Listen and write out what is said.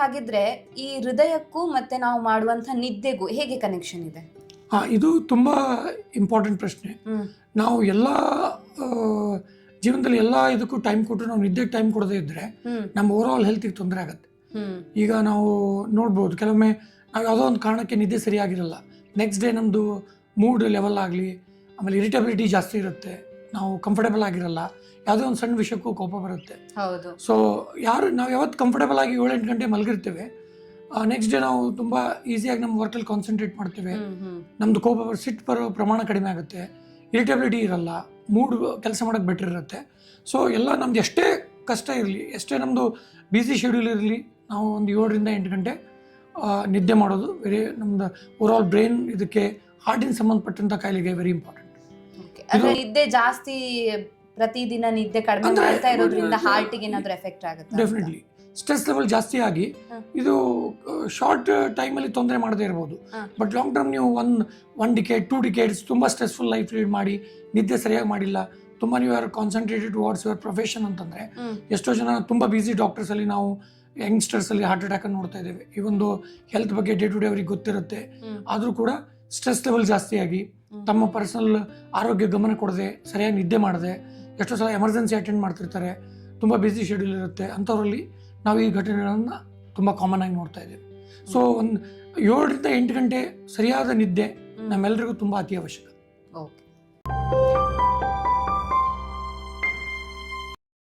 ಹಾಗಿದ್ರೆ ಈ ಹೃದಯಕ್ಕೂ ಮತ್ತೆ ನಾವು ಮಾಡುವಂತ ನಿದ್ದೆಗೂ ಹೇಗೆ ಕನೆಕ್ಷನ್ ಇದೆ? ಇದು ತುಂಬ ಇಂಪಾರ್ಟೆಂಟ್ ಪ್ರಶ್ನೆ. ನಾವು ಎಲ್ಲ ಜೀವನದಲ್ಲಿ ಎಲ್ಲ ಇದಕ್ಕೂ ಟೈಮ್ ಕೊಟ್ಟರು ನಾವು ನಿದ್ದೆಗೆ ಟೈಮ್ ಕೊಡದೇ ಇದ್ದರೆ ನಮ್ಮ ಓವರ್ ಆಲ್ ಹೆಲ್ತಿಗೆ ತೊಂದರೆ ಆಗುತ್ತೆ. ಈಗ ನಾವು ನೋಡ್ಬೋದು, ಕೆಲವೊಮ್ಮೆ ನಾವು ಯಾವುದೋ ಒಂದು ಕಾರಣಕ್ಕೆ ನಿದ್ದೆ ಸರಿಯಾಗಿರಲ್ಲ, ನೆಕ್ಸ್ಟ್ ಡೇ ನಮ್ಮದು ಮೂಡ್ ಲೆವೆಲ್ ಆಗಲಿ, ಆಮೇಲೆ ಇರಿಟಬಿಲಿಟಿ ಜಾಸ್ತಿ ಇರುತ್ತೆ, ನಾವು ಕಂಫರ್ಟೇಬಲ್ ಆಗಿರಲ್ಲ, ಯಾವುದೋ ಒಂದು ಸಣ್ಣ ವಿಷಯಕ್ಕೂ ಕೋಪ ಬರುತ್ತೆ. ಸೊ ನಾವು ಯಾವತ್ತು ಕಂಫರ್ಟೇಬಲ್ ಆಗಿ 7-8 ಗಂಟೆ ಮಲಗಿರ್ತೇವೆ, ನೆಕ್ಸ್ಟ್ ಡೇ ನಾವು ತುಂಬ ಈಸಿಯಾಗಿ ನಮ್ಮ ವರ್ಕಲ್ಲಿ ಕಾನ್ಸಂಟ್ರೇಟ್ ಮಾಡ್ತೇವೆ, ನಮ್ಮದು ಕೋಪ ಸಿಟ್ಟು ಬರೋ ಪ್ರಮಾಣ ಕಡಿಮೆ ಆಗುತ್ತೆ, ಇರಿಟಬಿಲಿಟಿ ಇರಲ್ಲ, ಮೂಡ್ ಕೆಲಸ ಮಾಡೋಕ್ಕೆ ಬೆಟರ್ ಇರುತ್ತೆ. ಸೊ ಎಲ್ಲ ನಮ್ದು ಎಷ್ಟೇ ಕಷ್ಟ ಇರಲಿ, ಎಷ್ಟೇ ನಮ್ಮದು ಬ್ಯುಸಿ ಶೆಡ್ಯೂಲ್ ಇರಲಿ, ನಾವು ಒಂದು 7-8 ಗಂಟೆ ನಿದ್ದೆ ಮಾಡೋದು ನಮ್ದು ಓವರ್ ಆಲ್ ಬ್ರೈನ್ ಇದಕ್ಕೆ ಹಾರ್ಟಿನ ಸಂಬಂಧಪಟ್ಟಂಥ ಕಾಯಿಲೆಗೆ ವೆರಿ ಇಂಪಾರ್ಟೆಂಟ್. ನಿದ್ದೆ ಜಾಸ್ತಿ ಪ್ರತಿದಿನ ನಿದ್ದೆ ಕಡಿಮೆ ಮಾಡ್ತಾ ಇರೋದ್ರಿಂದ ಹಾರ್ಟಿಗೆ ಏನಾದರೂ ಎಫೆಕ್ಟ್ ಆಗುತ್ತೆ? ಡೆಫಿನೆಟ್ಲಿ ಸ್ಟ್ರೆಸ್ ಲೆವೆಲ್ ಜಾಸ್ತಿ ಆಗಿ ಇದು ಶಾರ್ಟ್ ಟೈಮಲ್ಲಿ ತೊಂದರೆ ಮಾಡದೇ ಇರ್ಬೋದು, ಬಟ್ ಲಾಂಗ್ ಟರ್ಮ್ ನೀವು ಒನ್ ಡಿಕೇಡ್ 2 ಡಿಕೇಡ್ಸ್ ತುಂಬ ಸ್ಟ್ರೆಸ್ಫುಲ್ ಲೈಫ್ ಲೀಡ್ ಮಾಡಿ ನಿದ್ದೆ ಸರಿಯಾಗಿ ಮಾಡಿಲ್ಲ, ತುಂಬ ನೀವು ಯಾರು ಕಾನ್ಸಂಟ್ರೇಟೆಡ್ ಟುವರ್ಡ್ಸ್ ಯುವರ್ ಪ್ರೊಫೆಷನ್ ಅಂತಂದರೆ, ಎಷ್ಟೋ ಜನ ತುಂಬ ಬ್ಯುಸಿ ಡಾಕ್ಟರ್ಸಲ್ಲಿ ನಾವು ಯಂಗ್ಸ್ಟರ್ಸಲ್ಲಿ ಹಾರ್ಟ್ ಅಟ್ಯಾಕನ್ನು ನೋಡ್ತಾ ಇದ್ದೇವೆ. ಈ ಒಂದು ಹೆಲ್ತ್ ಬಗ್ಗೆ ಡೇ ಟು ಡೇ ಅವ್ರಿಗೆ ಗೊತ್ತಿರುತ್ತೆ, ಆದರೂ ಕೂಡ ಸ್ಟ್ರೆಸ್ ಲೆವೆಲ್ ಜಾಸ್ತಿಯಾಗಿ ತಮ್ಮ ಪರ್ಸನಲ್ ಆರೋಗ್ಯ ಗಮನ ಕೊಡದೆ, ಸರಿಯಾಗಿ ನಿದ್ದೆ ಮಾಡದೆ, ಎಷ್ಟೋ ಸಲ ಎಮರ್ಜೆನ್ಸಿ ಅಟೆಂಡ್ ಮಾಡ್ತಿರ್ತಾರೆ, ತುಂಬ ಬ್ಯುಸಿ ಶೆಡ್ಯೂಲ್ ಇರುತ್ತೆ, ಅಂಥವರಲ್ಲಿ ನಾವು ಈ ಘಟನೆಗಳನ್ನು ತುಂಬ ಕಾಮನ್ ಆಗಿ ನೋಡ್ತಾ ಇದ್ದೇವೆ. ಸೊ ಒಂದು 7-8 ಗಂಟೆ ಸರಿಯಾದ ನಿದ್ದೆ ನಮ್ಮೆಲ್ಲರಿಗೂ ತುಂಬ ಅತಿ ಅವಶ್ಯಕ. ಓಕೆ.